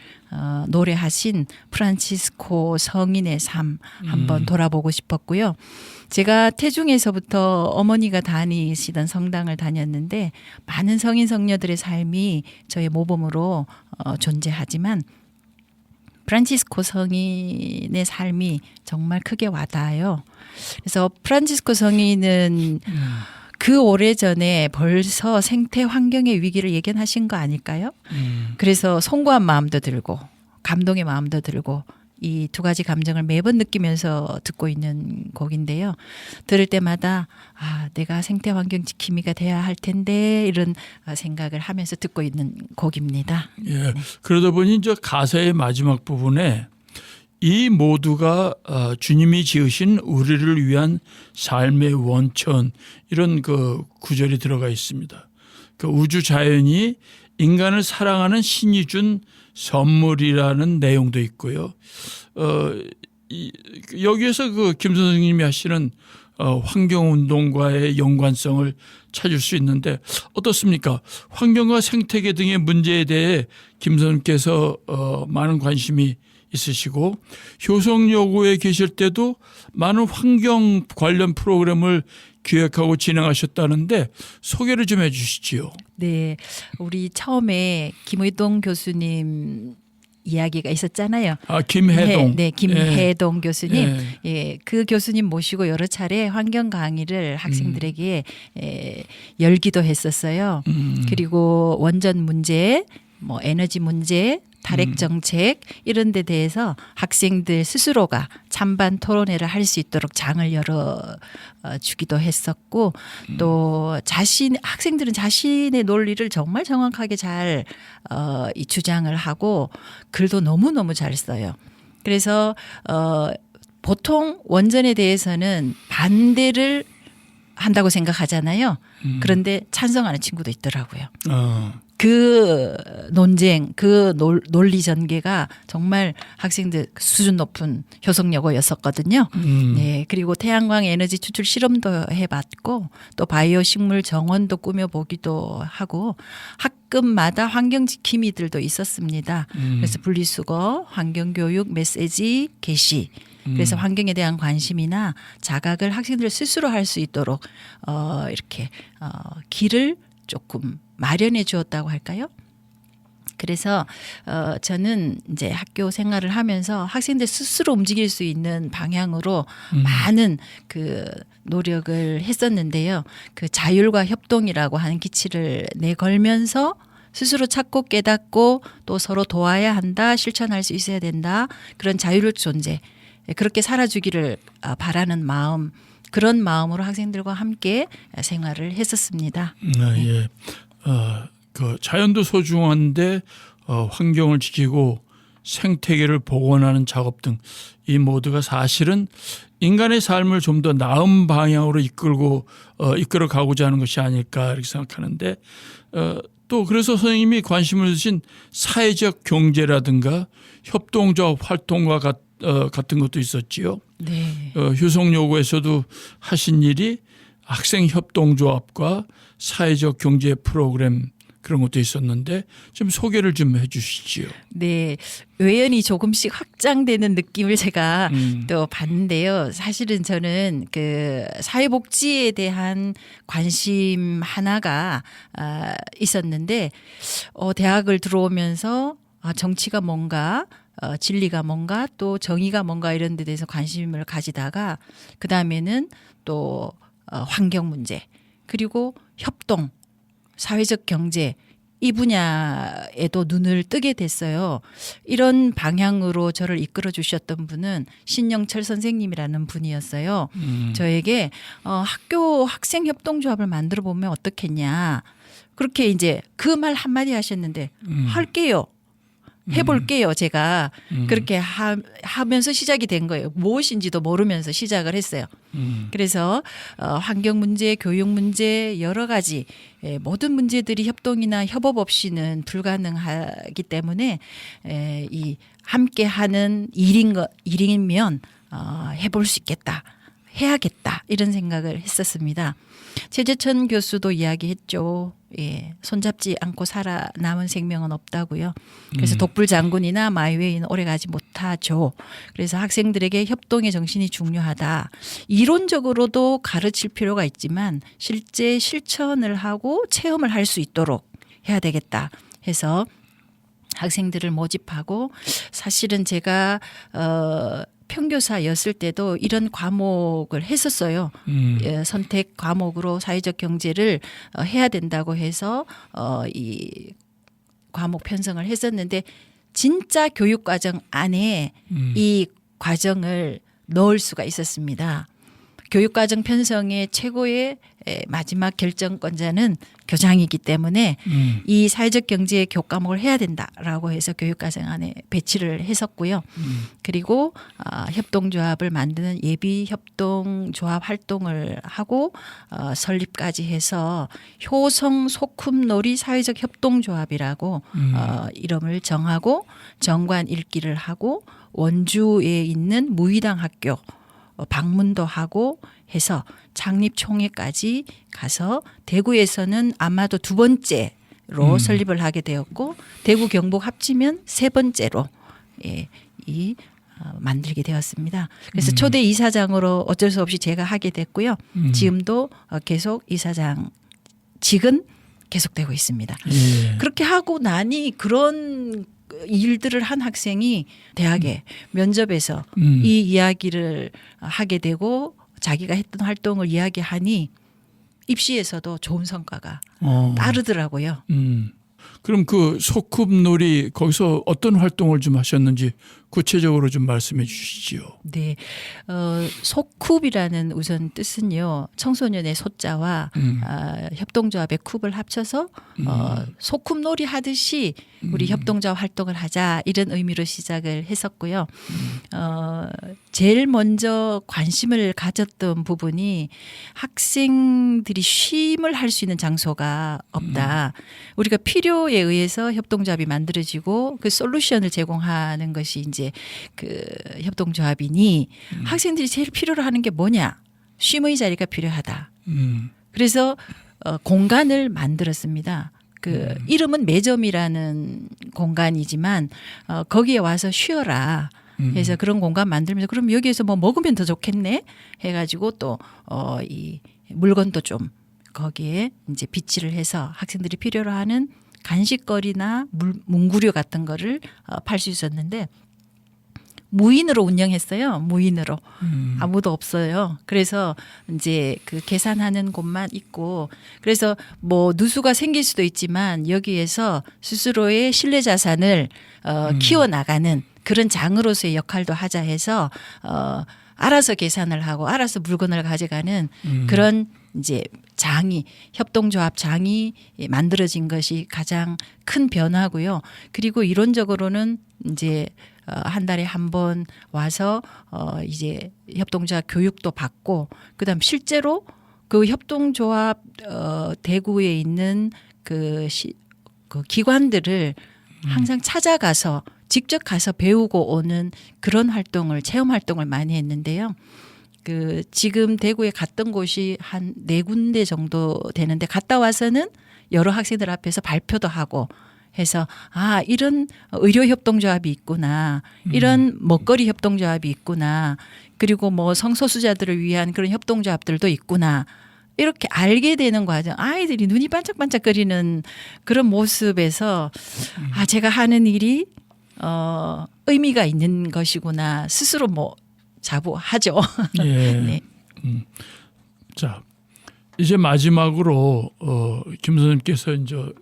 노래하신 프란치스코 성인의 삶 한번 돌아보고 싶었고요. 제가 태중에서부터 어머니가 다니시던 성당을 다녔는데 많은 성인 성녀들의 삶이 저의 모범으로 존재하지만 프란치스코 성인의 삶이 정말 크게 와닿아요. 그래서 프란치스코 성인은 그 오래전에 벌써 생태 환경의 위기를 예견하신 거 아닐까요? 그래서 송구한 마음도 들고 감동의 마음도 들고 이 두 가지 감정을 매번 느끼면서 듣고 있는 곡인데요. 들을 때마다 내가 생태 환경 지킴이가 돼야 할 텐데 이런 생각을 하면서 듣고 있는 곡입니다. 예. 그러다 보니 이제 가사의 마지막 부분에 이 모두가 주님이 지으신 우리를 위한 삶의 원천 이런 그 구절이 들어가 있습니다. 그 우주 자연이 인간을 사랑하는 신이 준 선물이라는 내용도 있고요. 여기에서 그 김 선생님이 하시는 환경운동과의 연관성을 찾을 수 있는데 어떻습니까? 환경과 생태계 등의 문제에 대해 김 선생님께서 많은 관심이 있으시고 효성여고에 계실 때도 많은 환경 관련 프로그램을 기획하고 진행하셨다는데 소개를 좀 해 주시지요. 네, 우리 처음에 김의동 교수님 이야기가 있었잖아요. 김해동. 네, 김해동 교수님. 예. 예, 그 교수님 모시고 여러 차례 환경 강의를 학생들에게 열기도 했었어요. 그리고 원전 문제, 뭐 에너지 문제, 다핵 정책 이런 데 대해서 학생들 스스로가 찬반 토론회를 할 수 있도록 장을 열어 주기도 했었고 또 학생들은 자신의 논리를 정말 정확하게 잘 이 주장을 하고 글도 너무너무 잘 써요. 그래서 보통 원전에 대해서는 반대를 한다고 생각하잖아요. 그런데 찬성하는 친구도 있더라고요. 그 논쟁, 그 논리 전개가 정말 학생들 수준 높은 효성여고였었거든요. 네, 그리고 태양광 에너지 추출 실험도 해봤고 또 바이오 식물 정원도 꾸며보기도 하고 학급마다 환경 지킴이들도 있었습니다. 그래서 분리수거, 환경교육, 메시지 게시. 그래서 환경에 대한 관심이나 자각을 학생들 스스로 할 수 있도록 이렇게 길을 조금 마련해 주었다고 할까요? 그래서 저는 이제 학교 생활을 하면서 학생들 스스로 움직일 수 있는 방향으로 많은 그 노력을 했었는데요. 그 자율과 협동이라고 하는 기치를 내걸면서 스스로 찾고 깨닫고 또 서로 도와야 한다, 실천할 수 있어야 된다. 그런 자유로운 존재, 그렇게 살아주기를 바라는 마음, 그런 마음으로 학생들과 함께 생활을 했었습니다. 예. 그 자연도 소중한데 환경을 지키고 생태계를 복원하는 작업 등 이 모두가 사실은 인간의 삶을 좀 더 나은 방향으로 이끌어 가고자 하는 것이 아닐까 이렇게 생각하는데 또 그래서 선생님이 관심을 두신 사회적 경제라든가 협동조합 활동과 같은 것도 있었지요. 네. 효성여고에서도 하신 일이 학생협동조합과 사회적 경제 프로그램 그런 것도 있었는데 좀 소개를 좀 해주시지요. 네, 외연이 조금씩 확장되는 느낌을 제가 음. 또 봤는데요. 사실은 저는 그 사회복지에 대한 관심 하나가 있었는데 대학을 들어오면서 정치가 뭔가 진리가 뭔가 또 정의가 뭔가 이런 데 대해서 관심을 가지다가 그 다음에는 또 환경 문제 그리고 협동 사회적 경제 이 분야에도 눈을 뜨게 됐어요. 이런 방향으로 저를 이끌어 주셨던 분은 신영철 선생님이라는 분이었어요. 저에게 학교 학생 협동조합을 만들어 보면 어떻겠냐. 그렇게 이제 그 말 한마디 하셨는데 할게요. 해볼게요. 제가 그렇게 하면서 시작이 된 거예요. 무엇인지도 모르면서 시작을 했어요. 그래서 환경 문제, 교육 문제 여러 가지 모든 문제들이 협동이나 협업 없이는 불가능하기 때문에 이 함께하는 일이면 해볼 수 있겠다. 해야겠다 이런 생각을 했었습니다. 최재천 교수도 이야기했죠. 예, 손잡지 않고 살아남은 생명은 없다고요. 그래서 독불장군이나 마이웨이는 오래가지 못하죠. 그래서 학생들에게 협동의 정신이 중요하다. 이론적으로도 가르칠 필요가 있지만 실제 실천을 하고 체험을 할 수 있도록 해야 되겠다 해서 학생들을 모집하고 사실은 제가 평교사였을 때도 이런 과목을 했었어요. 선택 과목으로 사회적 경제를 해야 된다고 해서 이 과목 편성을 했었는데 진짜 교육과정 안에 이 과정을 넣을 수가 있었습니다. 교육과정 편성의 최고의 마지막 결정권자는 교장이기 때문에 이 사회적 경제 교과목을 해야 된다라고 해서 교육과정 안에 배치를 했었고요. 그리고 협동조합을 만드는 예비 협동조합 활동을 하고 설립까지 해서 효성 소쿰놀이 사회적 협동조합이라고 이름을 정하고 정관 읽기를 하고 원주에 있는 무의당 학교 방문도 하고 해서 창립 총회까지 가서 대구에서는 아마도 두 번째로 설립을 하게 되었고 대구 경북 합치면 세 번째로 만들게 되었습니다. 그래서 초대 이사장으로 어쩔 수 없이 제가 하게 됐고요. 지금도 계속 이사장직은 계속되고 있습니다. 예. 그렇게 하고 나니 그런 일들을 한 학생이 대학에 면접에서 이 이야기를 하게 되고 자기가 했던 활동을 이야기하니 입시에서도 좋은 성과가 따르더라고요. 그럼 그 소꿉놀이 거기서 어떤 활동을 좀 하셨는지 구체적으로 좀 말씀해 주시지요. 네, 소쿱이라는 우선 뜻은요 청소년의 소자와 협동조합의 쿱을 합쳐서 소꿉놀이 하듯이 우리 협동조합 활동을 하자 이런 의미로 시작을 했었고요. 제일 먼저 관심을 가졌던 부분이 학생들이 쉼을 할 수 있는 장소가 없다. 우리가 필요에 의해서 협동조합이 만들어지고 그 솔루션을 제공하는 것이 이제 그 협동조합이니 학생들이 제일 필요로 하는 게 뭐냐? 쉼의 자리가 필요하다. 그래서 공간을 만들었습니다. 그 이름은 매점이라는 공간이지만 거기에 와서 쉬어라. 그래서 그런 공간 만들면서 그럼 여기에서 뭐 먹으면 더 좋겠네 해가지고 또 이 물건도 좀 거기에 이제 비치를 해서 학생들이 필요로 하는 간식거리나 문구류 같은 거를 팔 수 있었는데 무인으로 운영했어요. 무인으로 아무도 없어요. 그래서 이제 그 계산하는 곳만 있고 그래서 뭐 누수가 생길 수도 있지만 여기에서 스스로의 신뢰 자산을 키워나가는 그런 장으로서의 역할도 하자 해서 알아서 계산을 하고 알아서 물건을 가져가는 그런 이제 장이 협동조합 장이 만들어진 것이 가장 큰 변화고요. 그리고 이론적으로는 이제 한 달에 한 번 와서 이제 협동조합 교육도 받고 그다음 실제로 그 협동조합 대구에 있는 그 기관들을 항상 찾아가서 직접 가서 배우고 오는 그런 활동을 체험 활동을 많이 했는데요. 그 지금 대구에 갔던 곳이 한 4군데 정도 되는데 갔다 와서는 여러 학생들 앞에서 발표도 하고 해서 아 이런 의료협동조합이 있구나, 이런 먹거리 협동조합이 있구나, 그리고 뭐 성소수자들을 위한 그런 협동조합들도 있구나, 이렇게 알게 되는 과정. 아이들이 눈이 반짝반짝거리는 그런 모습에서 아 제가 하는 일이 의미가 있는 것이구나 스스로 뭐 자부하죠. 예. 네. 자, 이제 마지막으로 김 선생님께서 이제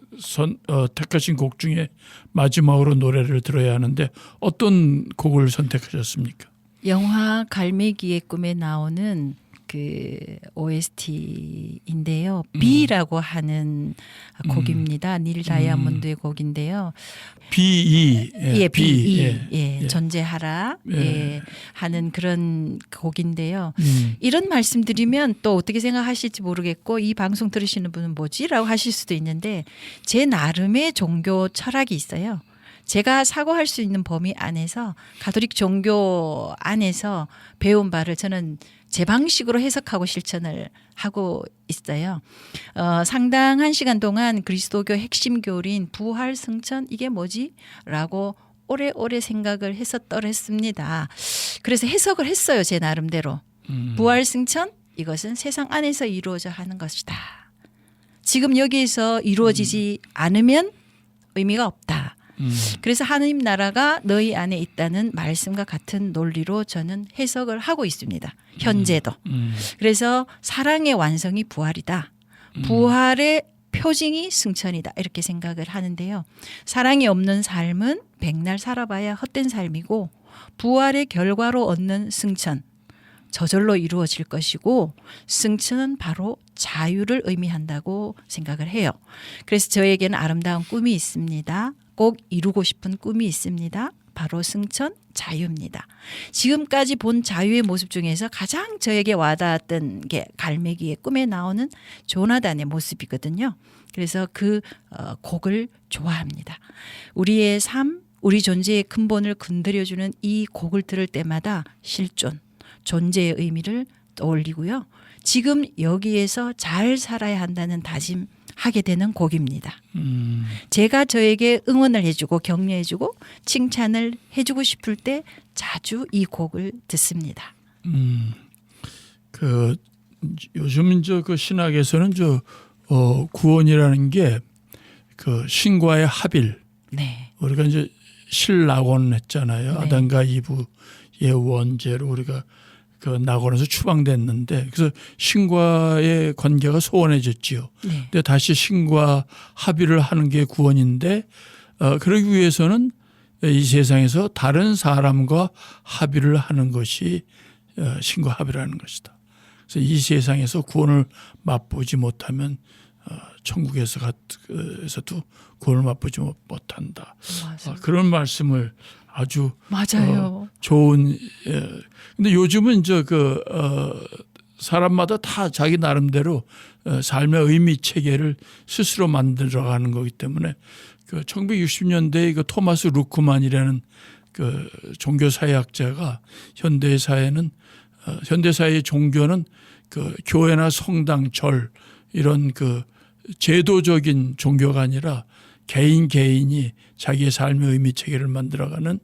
택하신 곡 중에 마지막으로 노래를 들어야 하는데 어떤 곡을 선택하셨습니까? 영화 갈매기의 꿈에 나오는 그 OST인데요. B라고 하는 곡입니다. 닐 다이아몬드의 곡인데요. B.E. 예, B. 예. 예, 존재하라. 예. 예, 하는 그런 곡인데요. 이런 말씀드리면 또 어떻게 생각하실지 모르겠고 이 방송 들으시는 분은 뭐지라고 하실 수도 있는데 제 나름의 종교 철학이 있어요. 제가 사고할 수 있는 범위 안에서 가톨릭 종교 안에서 배운 바를 저는 제 방식으로 해석하고 실천을 하고 있어요. 상당한 시간 동안 그리스도교 핵심 교리인 부활 승천 이게 뭐지? 라고 오래오래 생각을 했었더랬습니다. 그래서 해석을 했어요. 제 나름대로. 부활 승천 이것은 세상 안에서 이루어져 하는 것이다. 지금 여기에서 이루어지지 않으면 의미가 없다. 그래서 하느님 나라가 너희 안에 있다는 말씀과 같은 논리로 저는 해석을 하고 있습니다. 현재도. 그래서 사랑의 완성이 부활이다. 부활의 표징이 승천이다. 이렇게 생각을 하는데요. 사랑이 없는 삶은 백날 살아봐야 헛된 삶이고 부활의 결과로 얻는 승천 저절로 이루어질 것이고 승천은 바로 자유를 의미한다고 생각을 해요. 그래서 저에게는 아름다운 꿈이 있습니다. 꼭 이루고 싶은 꿈이 있습니다. 바로 승천, 자유입니다. 지금까지 본 자유의 모습 중에서 가장 저에게 와닿았던 게 갈매기의 꿈에 나오는 조나단의 모습이거든요. 그래서 그 곡을 좋아합니다. 우리의 삶, 우리 존재의 근본을 건드려주는 이 곡을 들을 때마다 실존, 존재의 의미를 떠올리고요. 지금 여기에서 잘 살아야 한다는 다짐하게 되는 곡입니다. 제가 저에게 응원을 해주고 격려해주고 칭찬을 해주고 싶을 때 자주 이 곡을 듣습니다. 그 요즘 이제 그 신학에서는 구원이라는 게 그 신과의 합일. 네. 우리가 이제 실낙원 했잖아요. 네. 아담과 이브의 원죄로 우리가 그 낙원에서 추방됐는데 그래서 신과의 관계가 소원해졌지요. 네. 근데 다시 신과 합의를 하는 게 구원인데 그러기 위해서는 이 세상에서 다른 사람과 합의를 하는 것이 신과 합의라는 것이다. 그래서 이 세상에서 구원을 맛보지 못하면 천국에서도 구원을 맛보지 못한다. 그런 말씀을 아주 맞아요. 좋은. 근데 요즘은 이제 사람마다 다 자기 나름대로 삶의 의미 체계를 스스로 만들어가는 거기 때문에 그 1960년대에 그 토마스 루크만이라는 그 종교사회학자가 현대사회의 종교는 그 교회나 성당, 절 이런 그 제도적인 종교가 아니라 개인이 자기의 삶의 의미 체계를 만들어가는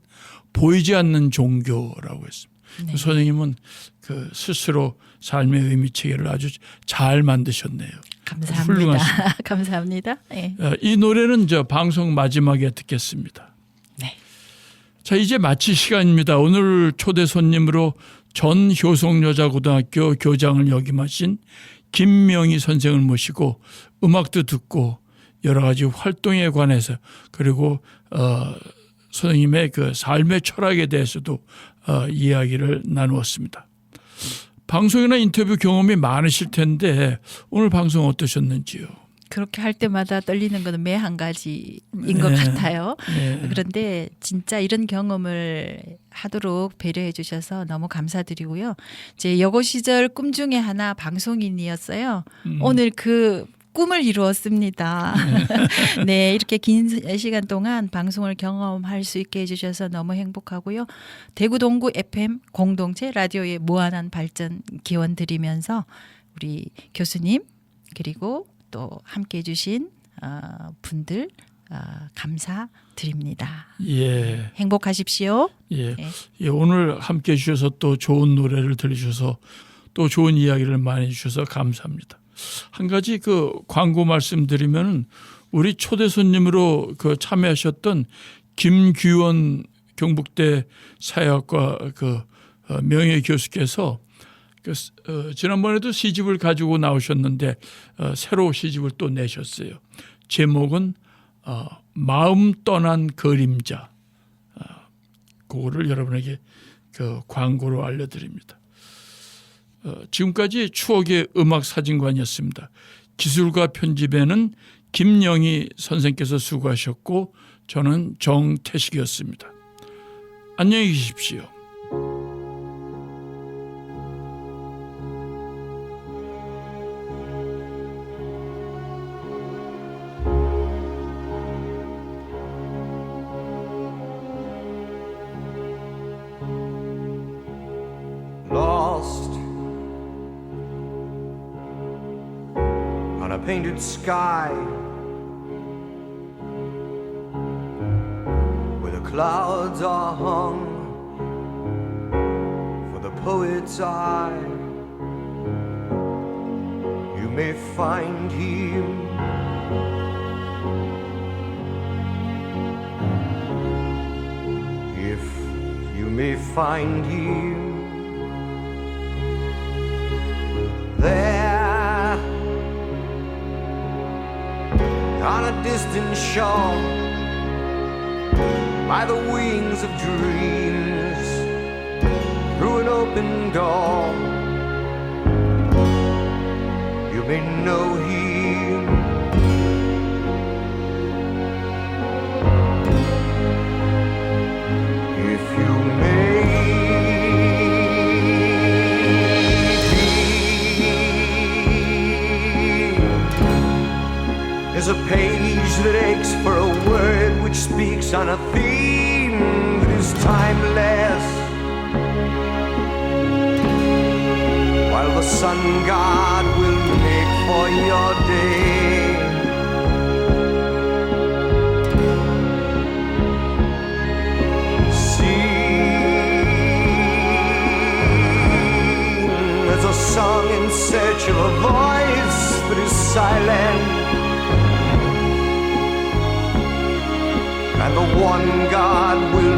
보이지 않는 종교라고 했습니다. 네. 선생님은 그 스스로 삶의 의미 체계를 아주 잘 만드셨네요. 감사합니다. 훌륭하십니다. 감사합니다. 네. 이 노래는 저 방송 마지막에 듣겠습니다. 네. 자, 이제 마칠 시간입니다. 오늘 초대 손님으로 전 효성여자고등학교 교장을 역임하신 김명희 선생을 모시고 음악도 듣고 여러 가지 활동에 관해서 그리고 선생님의 그 삶의 철학에 대해서도 이야기를 나누었습니다. 방송이나 인터뷰 경험이 많으실 텐데 오늘 방송 어떠셨는지요? 그렇게 할 때마다 떨리는 것은 매 한 가지인 것 네. 같아요. 네. 그런데 진짜 이런 경험을 하도록 배려해 주셔서 너무 감사드리고요. 제 여고 시절 꿈 중에 하나 방송인이었어요. 오늘 그 꿈을 이루었습니다. 네, 이렇게 긴 시간 동안 방송을 경험할 수 있게 해주셔서 너무 행복하고요. 대구 동구 FM 공동체 라디오의 무한한 발전 기원 드리면서 우리 교수님 그리고 또 함께 해주신 분들 감사드립니다. 예. 행복하십시오. 예. 네. 예, 오늘 함께 해주셔서 또 좋은 노래를 들려주셔서 또 좋은 이야기를 많이 해주셔서 감사합니다. 한 가지 그 광고 말씀드리면 우리 초대 손님으로 그 참여하셨던 김규원 경북대 사회학과 그 명예 교수께서 지난번에도 시집을 가지고 나오셨는데 새로 시집을 또 내셨어요. 제목은 마음 떠난 그림자. 그거를 여러분에게 그 광고로 알려드립니다. 지금까지 추억의 음악 사진관이었습니다. 기술과 편집에는 김영희 선생께서 수고하셨고 저는 정태식이었습니다. 안녕히 계십시오. Lost on a painted sky where the clouds are hung for the poet's eye. You may find him if you may find him there on a distant shore by the wings of dreams through an open door. You may know him if you may. There's a page that aches for a word which speaks on a theme that is timeless, while the sun god will make for your day sing as a song in search of a voice that is silent. And the one God will